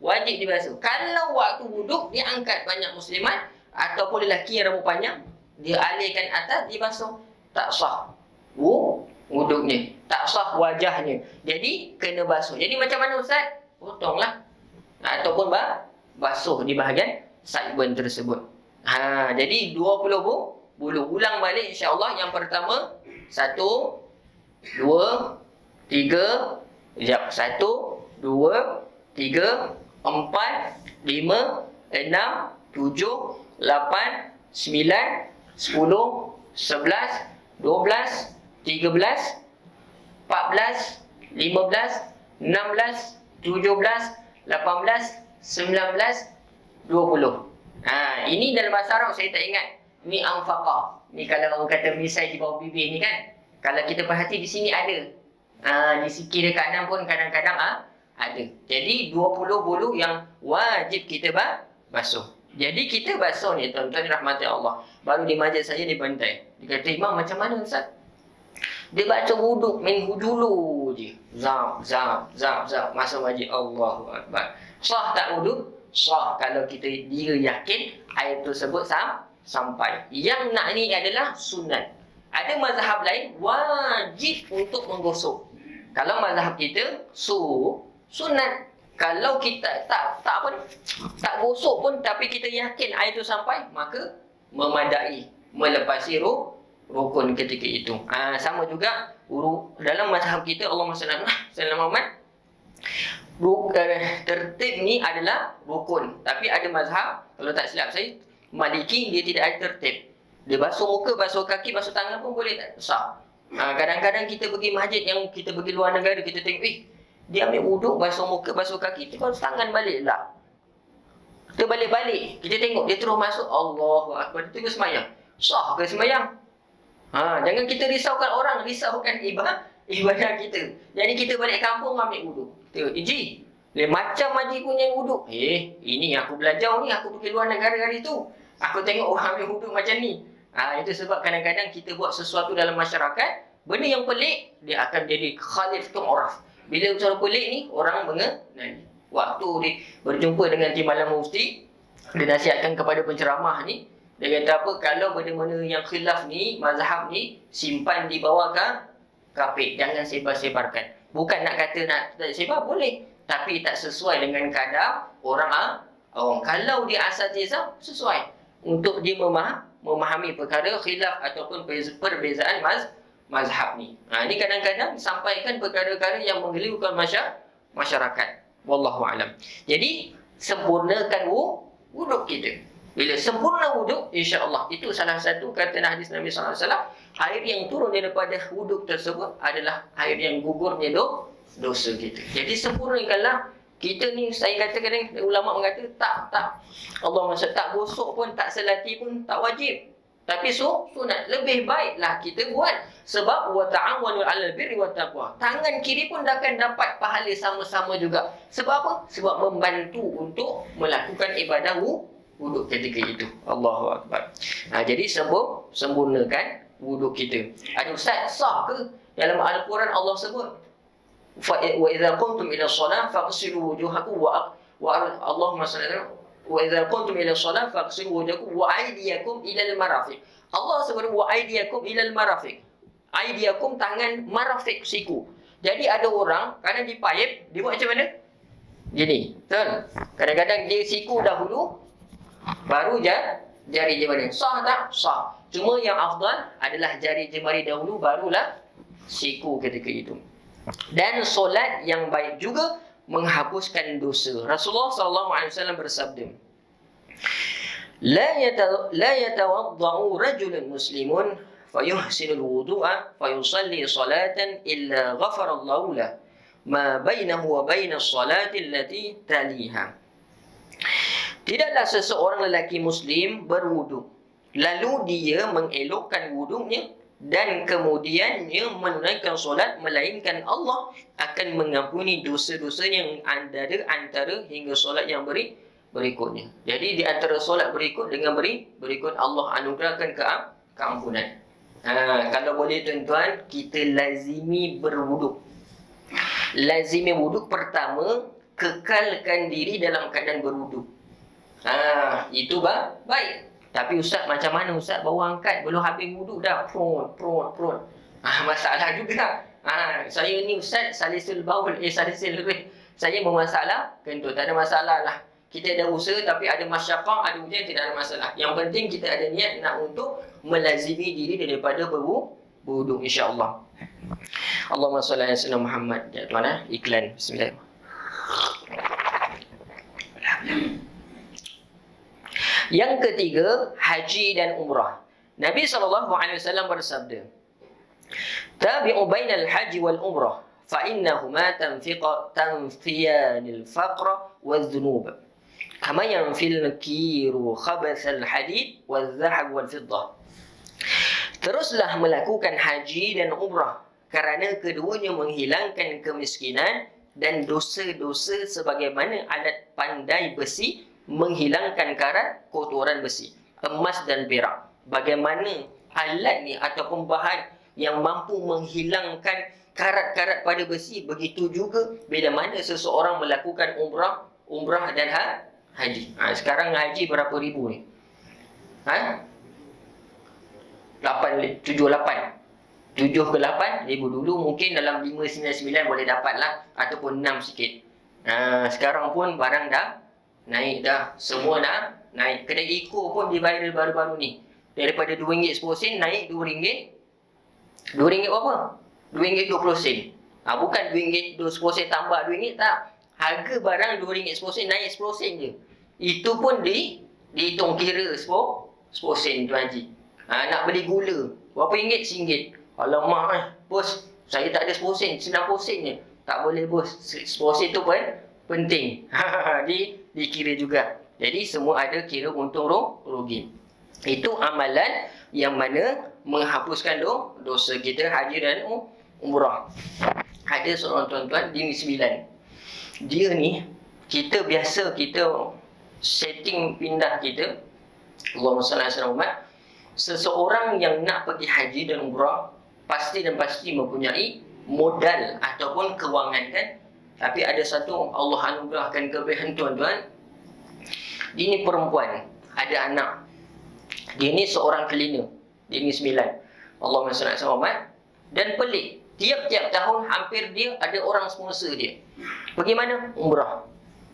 wajib dibasuh. Kalau waktu wuduk dia angkat banyak muslimat ataupun lelaki yang rambut panjang, dia alihkan atas dibasuh. Tak sah wuduknya. Tak sah wajahnya. Jadi kena basuh. Jadi macam mana Ustaz? Potonglah. Ataupun basuh di bahagian sideburn tersebut. Jadi 20 bulu. Ulang balik insya-Allah. Yang pertama 1, 2, 3. 1, 2, 3, 4, 5, 6, 7, 8, 9, 10, 11, 12, 13, 14, 15, 16, 17, 18, 19, 20. Ini dalam bahasa Arab saya tak ingat. Ini anfaqah. Ni kalau orang kata misai di bawah bibir ni kan. Kalau kita perhati di sini ada. Di sisi kiri kanan pun kadang-kadang ada. Jadi 20 bulu yang wajib kita basuh. Jadi kita basuh ni tuan-tuan rahmati Allah. Baru di majlis saya dibantai. Dia kata, Imam macam mana Ustaz? Dia baca wuduk main dulu je. Zam. Masuk majlis. Allahu Akbar. Sah tak wuduk? Sah kalau dia yakin air tersebut sampai. Yang nak ni adalah sunat. Ada mazhab lain wajib untuk menggosok. Kalau mazhab kita sunat. Kalau kita tak gosok pun tapi kita yakin air itu sampai, maka memadai, melepasi rukun ketika itu. Sama juga dalam mazhab kita Allahumma salli ala Muhammad. Tertib ni adalah rukun. Tapi ada mazhab, kalau tak silap saya, Maliki dia tidak ada tertib. Dia basuh muka, basuh kaki, basuh tangan pun boleh tak sah. Kadang-kadang kita pergi masjid yang kita pergi luar negara, kita tengok, dia ambil wuduk, basuh muka, basuh kaki, dia basuh tangan balik lah. Kita balik-balik, kita tengok dia terus masuk, Allahu Akbar, dia terus semayang. Sah ke semayang? Jangan kita risaukan orang, risaukan ibadah kita. Jadi kita balik kampung ambil wuduk. Iji, macam Haji punya wuduk. Ini aku belajar ni, aku pergi luar negara hari tu. Aku tengok orang ambil wuduk macam ni. Itu sebab kadang-kadang kita buat sesuatu dalam masyarakat, benda yang pelik, dia akan jadi khalif tu'raf. Bila usaha pelik ni, orang mengenali. Waktu dia berjumpa dengan Timbalan Mufti, dia nasihatkan kepada penceramah ni, dia kata apa, kalau benda-benda yang khilaf ni, mazhab ni, simpan di bawah kapit. Jangan sebar-sebarkan. Bukan nak kata nak sebar, boleh. Tapi tak sesuai dengan kadar orang. Kalau dia asatizah, sesuai. Untuk dia memahami perkara khilaf ataupun perbezaan mazhab ni. Ini kadang-kadang sampaikan perkara-perkara yang menggelirukan masyarakat. Wallahu alam. Jadi, sempurnakan wuduk kita. Bila sempurna wuduk, insya-Allah itu salah satu kata hadis Nabi sallallahu alaihi wasallam, air yang turun daripada wuduk tersebut adalah air yang gugurnya dosa kita. Jadi sempurnakanlah. Kita ni, saya kata kadang ulama mengata tak Allah maksud tak gosok pun, tak selati pun tak wajib. Tapi sunat. Lebih baiklah kita buat. Sebab wa ta'awanu 'alal birri wat taqwa. Tangan kiri pun akan dapat pahala sama-sama juga. Sebab apa? Sebab membantu untuk melakukan ibadah wuduk ketika itu. Allahu Akbar. Jadi sempurnakan wuduk kita. Ada ustaz, sah ke dalam Al-Quran Allah sebut wa idza qumtum ila shalah faghsilu wujuhakum wa Allahumma salli wa idza qumtum ila shalah faghsilu wujuhakum wa aydiyakum ila al-marafiq. Allah sebut wa aydiyakum ila al-marafiq. Aydiyakum tangan, marafiq siku. Jadi ada orang kadang dipayap, dia buat macam mana? Gini, betul? Kadang-kadang dia siku dahulu baru jari jemari. Sah tak? Sah. Cuma yang afdal adalah jari jemari dahulu barulah siku ketika itu. Dan solat yang baik juga menghapuskan dosa. Rasulullah SAW bersabda, La yatawadda'u rajulun muslimun fayuhsinul wudu'a fayusalli salatan illa ghafarallahu lah ma bainahu wa bainas salati allati taliha. Tidaklah seseorang lelaki muslim berwuduk lalu dia mengelokkan wuduknya dan kemudiannya menunaikan solat, melainkan Allah akan mengampuni dosa-dosa yang antara hingga solat yang berikutnya. Jadi di antara solat berikut dengan berikut Allah anugerahkan keampunan. Kalau boleh tuan-tuan, kita lazimi berwuduk. Lazimi wuduk pertama, kekalkan diri dalam keadaan berwuduk. Itu baik. Tapi ustaz, macam mana ustaz bawa angkat belum habis wuduk dah prot. Masalah juga. Saya ni ustaz salisul baul, salisul rih. Saya bermasalah, kentut tak ada masalah lah. Kita ada usaha tapi ada masyarakat, ada ujian, tidak ada masalah. Yang penting kita ada niat nak untuk melazimi diri daripada berwuduk, insya-Allah. Allahumma salli ala sayyidina Muhammad. Ya tuan, iklan. Bismillahirrahmanirrahim. Yang ketiga, haji dan umrah. Nabi SAW bersabda, Tabi'u bainal haji wal umrah, fa'innahuma tanfiyanil faqra wal dhunub. Kama yanfil kiru khabasal hadid wal zahab wal fiddah. Teruslah melakukan haji dan umrah, kerana keduanya menghilangkan kemiskinan dan dosa-dosa sebagaimana alat pandai besi menghilangkan karat kotoran besi, emas dan perak. Bagaimana alat ni ataupun bahan yang mampu menghilangkan karat-karat pada besi, begitu juga bila mana seseorang melakukan umrah dan haji. Sekarang haji berapa ribu ni? 7 ke 8 ribu. Dulu mungkin dalam 599 boleh dapat lah, ataupun 6 sikit. Sekarang pun barang dah naik dah. Semua dah naik. Kedai Iko pun diviral baru-baru ni. Daripada RM2.10 naik RM2. RM2 berapa? RM2.20. Bukan RM2.10 tambah RM2, tak. Harga barang RM2.10 naik 10 sen je. Itu pun dihitung kira 10 sen Tuan Haji. Nak beli gula berapa ringgit? RM1. Alamak bos, saya tak ada 10 sen, 90 sen je. Tak boleh bos, 10 sen tu pun penting. Dikira juga. Jadi semua ada kira untung rugi. Itu amalan yang mana menghapuskan dosa kita, haji dan umrah. Ada seorang tuan-tuan di Negeri Sembilan. Dia ni, kita setting pindah kita. Allahumma salli ala Muhammad. Seseorang yang nak pergi haji dan umrah pasti mempunyai modal ataupun kewangan, kan? Tapi ada satu Allah anugerahkan kelebihan tuan-tuan. Dia ni perempuan, ada anak. Dia ni seorang cleaner di Negeri Sembilan. Allahumma salli ala Muhammad. Dan pelik, tiap-tiap tahun hampir dia ada orang sponsor dia. Pergi mana? Umrah.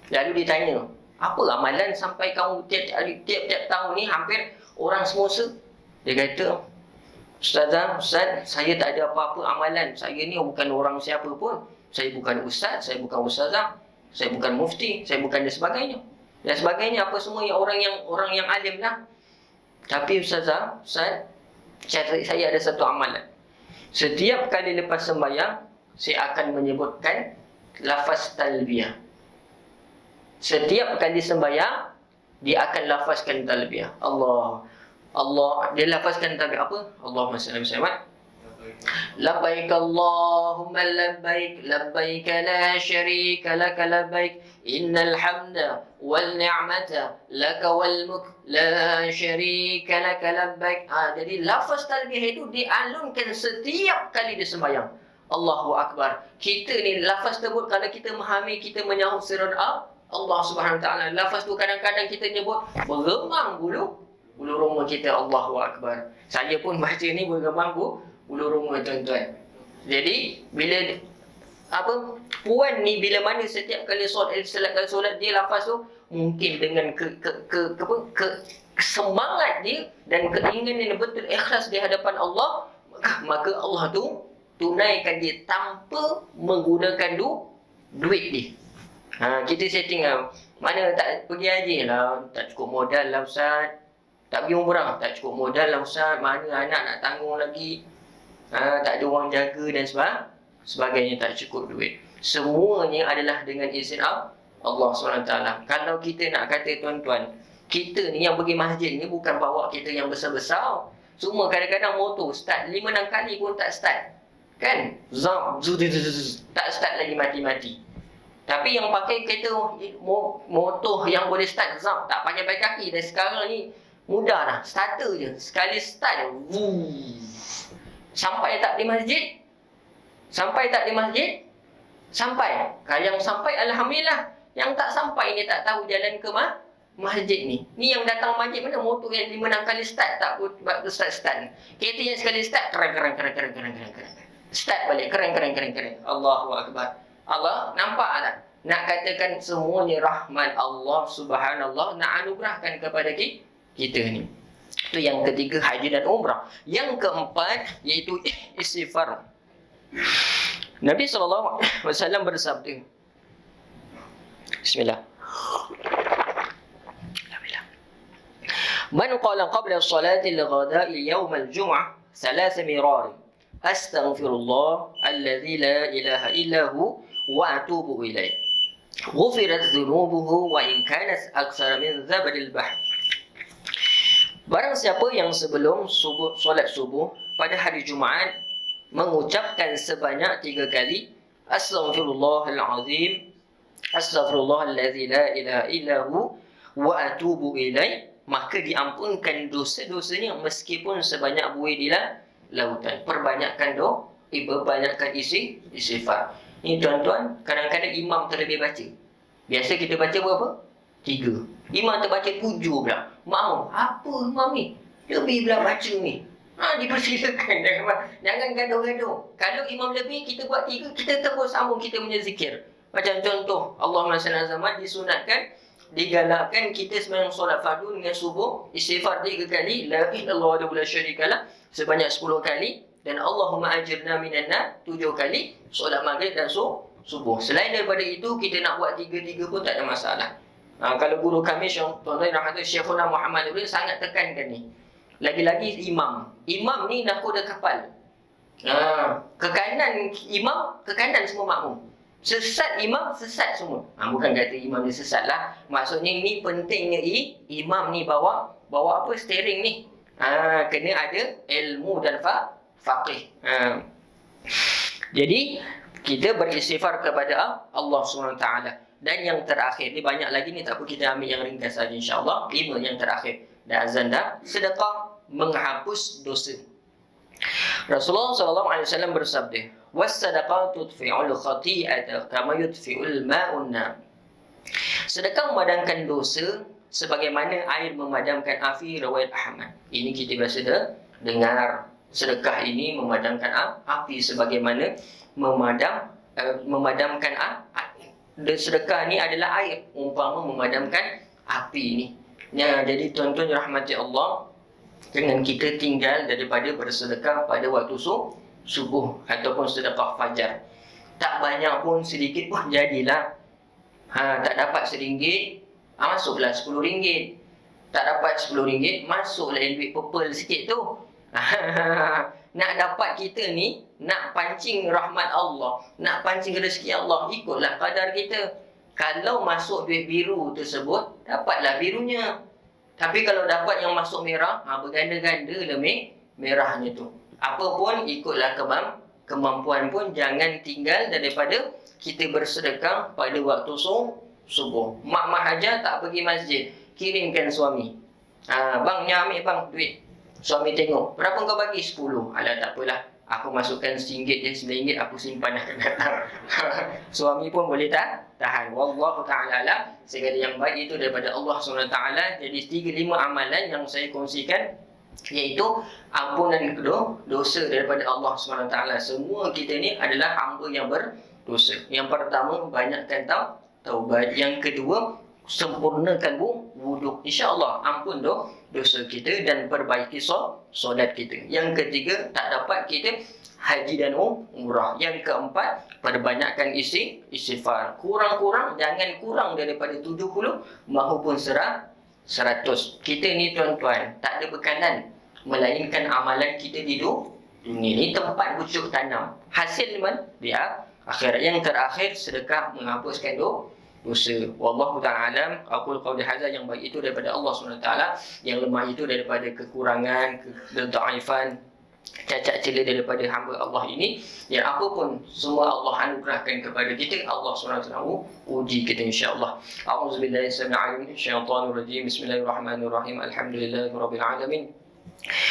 Lalu dia tanya, apa amalan sampai kamu tiap-tiap tahun ni hampir orang sponsor? Dia kata, Ustaz, saya tak ada apa-apa amalan. Saya ni bukan orang siapa pun. Saya bukan ustaz, saya bukan ustazah, saya bukan mufti, saya bukan dan sebagainya. Dan sebagainya apa semua yang orang yang alim lah. Tapi Ustaz, saya ada satu amalan. Setiap kali lepas sembahyang, saya akan menyebutkan lafaz talbiyah. Setiap kali sembahyang, dia akan lafazkan talbiyah. Allah. Allah, dia lafazkan tapi apa? Allahumma salli Muhammad. Labbaik Allahumma labbaik, labbaik la syarika laka labbaik, innal hamda wal ni'mata laka wal mulk la syarika laka labbaik. Jadi lafaz talbiyah itu dialunkan setiap kali dia sembahyang. Allahu Akbar. Kita ni lafaz tersebut kalau kita memahami, kita menyahut sirran Allah Subhanahu Wa Taala. Lafaz tu kadang-kadang kita nyebut bergemang bulu roma kita. Allahu Akbar. Saya pun baca ni bergemang bulu roma tuan-tuan. Jadi bila puan ni bila mana setiap kali solat dia lafaz tu mungkin dengan semangat dia dan keinginan yang betul ikhlas di hadapan Allah, maka Allah tu tunaikan dia tanpa menggunakan duit dia. Kita setting mana tak pergi haji lah, tak cukup modal lah Ustaz. Tak pergi umrah, tak cukup modal lah Ustaz. Mana anak nak tanggung lagi, tak ada orang jaga dan sebagainya, tak cukup duit. Semuanya adalah dengan izin Allah SWT. Kalau kita nak kata tuan-tuan, kita ni yang pergi masjid ni bukan bawa kita yang besar-besar. Semua kadang-kadang motor start 5-6 kali pun tak start. Kan? Tak start lagi mati-mati. Tapi yang pakai kereta motor yang boleh start tak pakai baik kaki. Dan sekarang ni mudah dah, starter je. Sekali start sampai tak di masjid? Sampai tak di masjid? Sampai. Kalau yang sampai alhamdulillah. Yang tak sampai ni tak tahu jalan ke masjid ni. Ni yang datang masjid mana motor yang 5-6 kali start tak start. Kereta yang sekali start kerang. Start balik kerang. Allahu Akbar. Allah nampak tak? Nak katakan semuanya rahmat Allah Subhanallah nak anugerahkan kepada kita ni. Itu yang ketiga, haji dan umrah. Yang keempat iaitu istighfar. Nabi SAW bersabda, Bismillah. Man qala qabla salati al-ghada'i yawm al-jum'ah 3 mirar. Astaghfirullah alladhi la ilaha illa hu wa atubu ilaih. Ghufirat dhunubuhu wa in kanat aktsara min zabadil bahr. Barang siapa yang sebelum solat subuh pada hari Jumaat mengucapkan sebanyak 3 kali Astaghfirullahal azim, Astaghfirullahalladzi la ilaha illahu wa atubu ilaih, maka diampunkan dosa-dosanya meskipun sebanyak buih di lautan. Perbanyakkan banyakkan istighfar. Ni tuan-tuan, kadang-kadang imam terlebih baca. Biasa kita baca berapa? 3. Imam terbaca 7 pula. Mau apa imam ni? Lebih pula baca ni. Dipersilakan. Jangan gaduh-gaduh. Kalau imam lebih, kita buat 3, kita terus sambung kita punya zikir. Macam contoh, Allahumma salli ala Muhammad disunatkan, digalakkan kita sembahyang solat fardu dengan subuh, istighfar 3 kali, la ilaha illallah wa la syarikalah sebanyak 10 kali, dan Allahumma ajirna minan nar 7 kali, solat maghrib dan subuh. Selain daripada itu, kita nak buat 3-3 pun tak ada masalah. Kalau guru kami tuan-tuan rahmatullah Syekhuna Muhammad Ibrahim sangat tekankan ni. Lagi-lagi imam ni nakoda kapal. Ke kanan imam, ke kanan semua makmum. Sesat imam, sesat semua. Bukan kata imam dia sesat lah. Maksudnya ni pentingnya imam ni bawa apa steering ni. Kena ada ilmu dan faqih. Jadi kita beristighfar kepada Allah SWT. Dan yang terakhir, ni banyak lagi ni, tak apa kita ambil yang ringkas saja insya-Allah. 5 yang terakhir. Dan azan dah, sedekah menghapus dosa. Rasulullah SAW bersabda, "Was-sadaqatu tudfi'ul khati'ata kama yudfi'ul ma'un nar." Sedekah memadamkan dosa sebagaimana air memadamkan api, riwayat Ahmad. Ini kita biasa dengar. Sedekah ini memadamkan api sebagaimana memadamkan api. Sedekah ni adalah air umpama memadamkan api ni. Jadi tuan-tuan rahmati Allah, jangan kita tinggal daripada bersedekah pada waktu subuh ataupun sedekah fajar. Tak banyak pun, sedikit pun jadilah. Tak dapat RM1, masuklah RM10. Tak dapat RM10, masuklah duit purple sikit tu. Nak dapat kita ni, nak pancing rahmat Allah, nak pancing rezeki Allah, ikutlah kadar kita. Kalau masuk duit biru tersebut, dapatlah birunya. Tapi kalau dapat yang masuk merah, berganda-ganda lah merahnya tu. Apa pun ikutlah kemampuan pun, jangan tinggal daripada kita bersedekah pada waktu subuh. Mak haja tak pergi masjid, kirimkan suami. Bang, ni ambil bang duit. Suami tengok, berapa kau bagi? 10. Alah, tak apalah, aku masukkan RM1 je, RM9 aku simpan akan datang. Suami pun boleh tahan. Wallahu ta'ala alam. Segala yang baik itu daripada Allah SWT. Jadi 3-5 amalan yang saya kongsikan, iaitu ampunan dosa daripada Allah SWT. Semua kita ni adalah hamba yang berdosa. Yang pertama, banyakkan taubat. Yang kedua, sempurnakan wuduk. InsyaAllah ampun dosa kita dan perbaiki solat kita. Yang ketiga, tak dapat kita haji dan umrah. Yang keempat, perbanyakkan istighfar. Kurang-kurang, jangan kurang daripada 70 mahupun 100. Kita ni tuan-tuan, tak ada bekalan melainkan amalan kita di dunia ni tempat pucuk tanam. Hasil mana? Di akhirat. Yang terakhir, sedekah menghapuskan dosa. Wallahu ta'ala alam. Aqul qawli hadza, yang baik itu daripada Allah SWT, yang lemah itu daripada kekurangan, kedhaifan, cacat celah daripada hamba Allah ini. Yang apa pun semua Allah anugerahkan kepada kita, Allah SWT uji kita insya-Allah. A'udzubillahi minasyaitonir rajim. Bismillahirrahmanirrahim. Alhamdulillahirabbil alamin.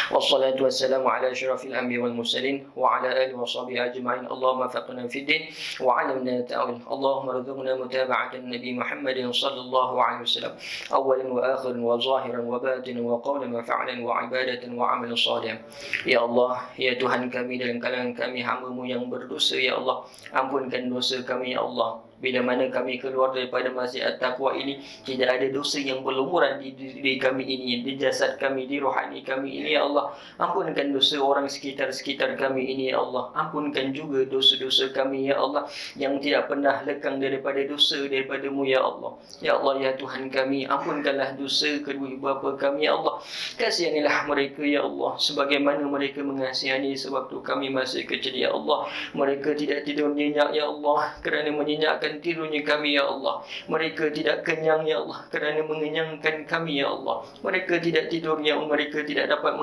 Wassalatu wassalamu ala asyrafil anbiya wal mursalin wa ala alihi wa sahbihi ajma'in. Allahumma faqihna fid din wa 'allimna ta'wil. Allahumma rzuqna mutaba'atan nabi Muhammadin sallallahu alaihi wasallam, awwalan wa akhiran wa zahiran wa batinan wa qawlan wa fa'lan wa ibadatan wa 'amalan shalih. Ya Allah, ya Tuhan kami dan kalangan kami hamba-Mu yang berdosa, ya Allah, ampunkan dosa kami ya Allah. Bila mana kami keluar daripada Masjid At-Taqwa ini, tidak ada dosa yang berlumuran di diri kami ini, di jasad kami, di rohani kami ini, ya Allah. Ampunkan dosa orang sekitar kami ini, ya Allah. Ampunkan juga dosa-dosa kami, ya Allah, yang tidak pernah lekang daripada dosa daripada-Mu, ya Allah. Ya Allah, ya Tuhan kami, ampunkanlah dosa kedua ibu bapa kami, ya Allah. Kasihanilah mereka, ya Allah, sebagaimana mereka mengasihani sewaktu kami masih kecil, ya Allah. Mereka tidak tidur nyenyak, ya Allah, kerana menyenyakkan tidurnya kami, ya Allah. Mereka tidak kenyang, ya Allah, kerana mengenyangkan kami, ya Allah. Mereka tidak tidur, ya Allah. Mereka tidak dapat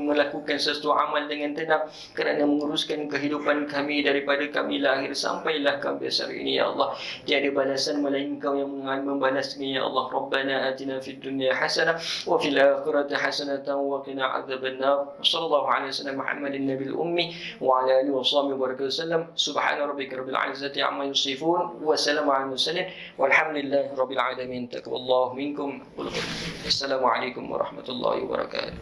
melakukan sesuatu amal dengan tenang kerana menguruskan kehidupan kami daripada kami lahir sampailah kami besar ini, ya Allah. Tiada balasan melainkan Kau yang membalasnya, ya Allah. Rabbana atina fid dunya hasanah wa fil akhirati hasanatan wa qina adzabannar. Sallallahu alaihi wasallam Muhammadin nabiyil ummi wa ala alihi wa sahbihi wa sallam. Subhana rabbika rabbil izzati amma yasifun. Wassalamu ala mursalin walhamdulillahi rabbil alamin. Taqabbalallahu minkum. Assalamualaikum warahmatullahi wabarakatuh.